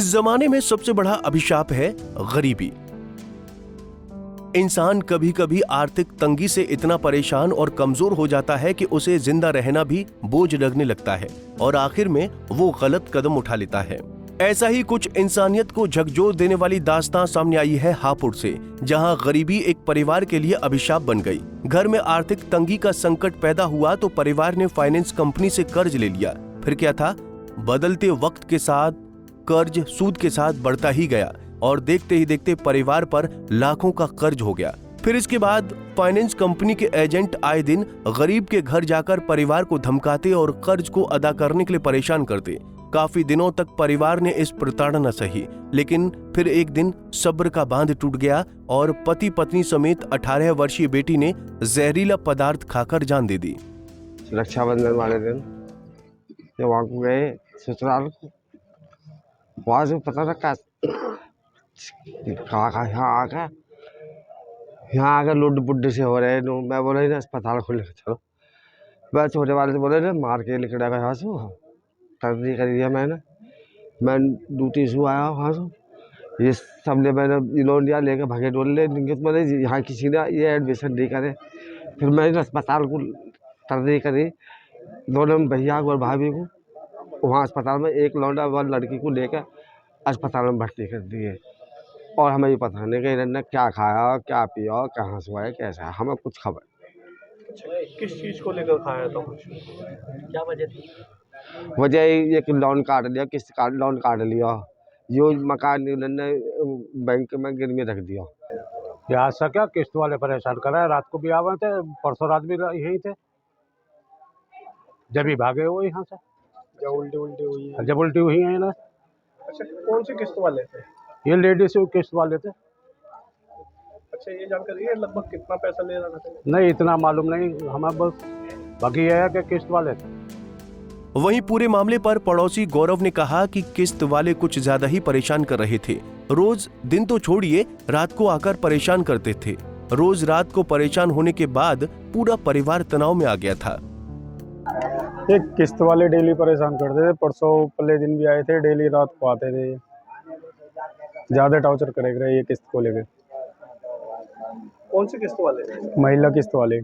इस जमाने में सबसे बड़ा अभिशाप है गरीबी। इंसान कभी कभी आर्थिक तंगी से इतना परेशान और कमजोर हो जाता है कि उसे जिंदा रहना भी बोझ लगने लगता है और आखिर में वो गलत कदम उठा लेता है। ऐसा ही कुछ इंसानियत को झकझोर देने वाली दास्तां सामने आई है हापुड़ से, जहां गरीबी एक परिवार के लिए अभिशाप बन गई। घर में आर्थिक तंगी का संकट पैदा हुआ तो परिवार ने फाइनेंस कंपनी से कर्ज ले लिया। फिर क्या था, बदलते वक्त के साथ कर्ज सूद के साथ बढ़ता ही गया और देखते ही देखते परिवार पर लाखों का कर्ज हो गया। फिर इसके बाद फाइनेंस कंपनी के एजेंट आए दिन गरीब के घर जाकर परिवार को धमकाते और कर्ज को अदा करने के लिए परेशान करते। काफी दिनों तक परिवार ने इस प्रताड़ना सही, लेकिन फिर एक दिन सब्र का बांध टूट गया और पति पत्नी समेत 18 वर्षीय बेटी ने जहरीला पदार्थ खाकर जान दे दी। रक्षाबंधन वाले दिन जब वहाँ को गए ससुराल को, वहाँ से पता था यहाँ आकर लुड बुड्ढे से हो रहे। मैं बोला ना अस्पताल खुले चलो। मैं छोटे वाले से बोले ना मार के निकला गया यहाँ से, तर्दी कर दिया मैंने। मैं ड्यूटी से आया वहाँ से, ये सब ने मैंने लोन लिया लेकर भागे डोल ले। बोले यहाँ किसी ने ये एडमिशन नहीं करे। फिर मैंने अस्पताल को तर्दी करी, दोनों भैया और भाभी को वहाँ अस्पताल में एक लौंडा व लड़की को लेकर अस्पताल में भर्ती कर दिए। और हमें ये पता नहीं कि इन्होंने क्या खाया, क्या पिया, कहाँ से आया, कैसा है, हमें कुछ खबर। किस चीज़ को लेकर खाया था, क्या वजह थी? वजह ये कि लोन काट लिया, किस्त काट लोन काट लिया, यो मकान इन्होंने बैंक में गिरवी रख दिया। यहाँ से क्या किस्त वाले परेशान कर रहे हैं। रात को भी आवे थे, परसों रात भी यहीं थे, जब ही भागे वो यहाँ से। जब उल्टी हुई है? जब उल्टी हुई है ना। अच्छा, कौन सी किस्त वाले थे? ये लेडीज किस्त वाले थे। अच्छा, ये जानकारी है लगभग कितना पैसा ले रहा था? नहीं, इतना मालूम नहीं हमें, बस बाकी यह है कि किस्त वाले थे। वहीं पूरे मामले पर पड़ोसी गौरव ने कहा कि किस्त वाले कुछ ज्यादा ही परेशान कर रहे थे। रोज दिन तो छोड़िए, रात को आकर परेशान करते थे। रोज रात को परेशान होने के बाद पूरा परिवार तनाव में आ गया था। एक किस्त वाले डेली परेशान करते थे। परसों पहले दिन भी आए थे, डेली रात को आते थे। ज्यादा टॉर्चर करेगा ये किस्त को लेकर। कौन सी किस्त वाले? महिला किस्त वाले।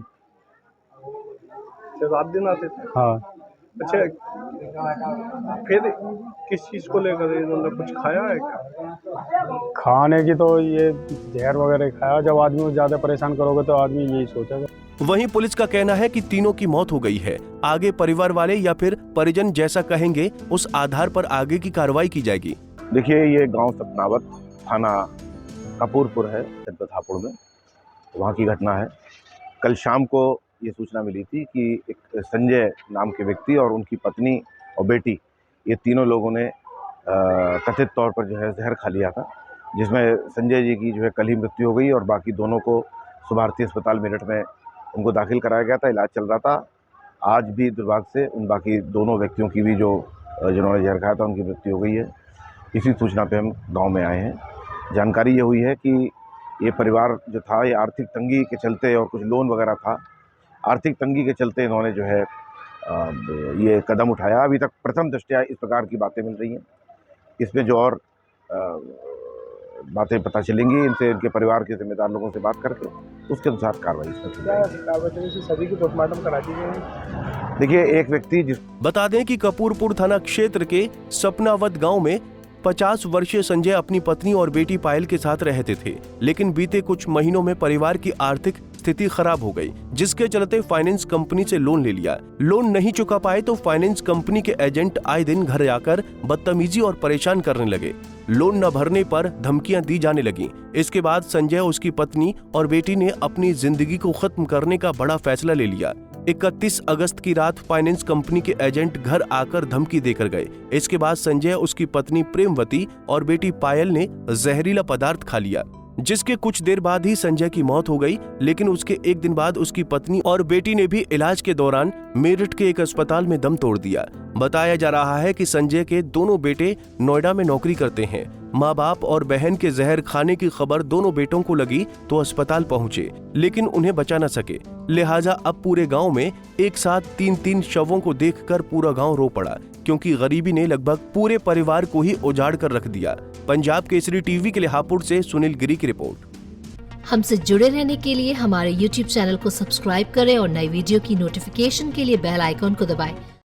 रात दिन आते थे? हाँ। अच्छा, फिर किस चीज को लेकर इन्होंने कुछ खाया है क्या? खाने की तो ये जहर वगैरह खाया। जब आदमी को ज्यादा परेशान करोगे तो आदमी यही सोचेगा। वहीं पुलिस का कहना है कि तीनों की मौत हो गई है। आगे परिवार वाले या फिर परिजन जैसा कहेंगे, उस आधार पर आगे की कार्रवाई की जाएगी। देखिए, ये गांव सतनावत, थाना कपूरपुर है, जनपद हापुड़ में, वहाँ की घटना है। कल शाम को ये सूचना मिली थी कि एक संजय नाम के व्यक्ति और उनकी पत्नी और बेटी, ये तीनों लोगों ने कथित तौर पर जो है जहर खा लिया था, जिसमें संजय जी की जो है कल ही मृत्यु हो गई और बाकी दोनों को सुभारती अस्पताल मेरठ में उनको दाखिल कराया गया था, इलाज चल रहा था। आज भी दुर्भाग्य से उन बाकी दोनों व्यक्तियों की भी जिन्होंने जहर खाया था उनकी मृत्यु हो गई है। इसी सूचना पे हम गांव में आए हैं। जानकारी ये हुई है कि ये परिवार जो था, ये आर्थिक तंगी के चलते और कुछ लोन वगैरह था, आर्थिक तंगी के चलते इन्होंने जो है ये कदम उठाया। अभी तक प्रथम दृष्टया इस प्रकार की बातें मिल रही हैं। इसमें जो और बातें पता चलेंगी, इनसे, इनके परिवार के जिम्मेदार लोगों से बात करके उसके अनुसार कार्रवाई सभी की पोस्टमार्टम करा दी गई। देखिए, एक व्यक्ति बता दें कि कपूरपुर थाना क्षेत्र के सपनावत गांव में 50 वर्षीय संजय अपनी पत्नी और बेटी पायल के साथ रहते थे, लेकिन बीते कुछ महीनों में परिवार की आर्थिक स्थिति खराब हो गई, जिसके चलते फाइनेंस कंपनी से लोन ले लिया। लोन नहीं चुका पाए तो फाइनेंस कंपनी के एजेंट आए दिन घर जाकर बदतमीजी और परेशान करने लगे। लोन न भरने पर धमकियां दी जाने लगी। इसके बाद संजय, उसकी पत्नी और बेटी ने अपनी जिंदगी को खत्म करने का बड़ा फैसला ले लिया। 31 अगस्त की रात फाइनेंस कंपनी के एजेंट घर आकर धमकी देकर गए। इसके बाद संजय, उसकी पत्नी प्रेमवती और बेटी पायल ने जहरीला पदार्थ खा लिया, जिसके कुछ देर बाद ही संजय की मौत हो गई। लेकिन उसके एक दिन बाद उसकी पत्नी और बेटी ने भी इलाज के दौरान मेरठ के एक अस्पताल में दम तोड़ दिया। बताया जा रहा है कि संजय के दोनों बेटे नोएडा में नौकरी करते हैं। माँ बाप और बहन के जहर खाने की खबर दोनों बेटों को लगी तो अस्पताल पहुंचे, लेकिन उन्हें बचा न सके। लिहाजा अब पूरे गांव में एक साथ 3-3 शवों को देखकर पूरा गांव रो पड़ा, क्योंकि गरीबी ने लगभग पूरे परिवार को ही उजाड़ कर रख दिया। पंजाब केसरी टीवी के लिए हापुड़ से सुनील गिरी की रिपोर्ट। हमसे जुड़े रहने के लिए हमारे YouTube चैनल को सब्सक्राइब करें और नई वीडियो की नोटिफिकेशन के लिए बेल आइकॉन को दबाएं।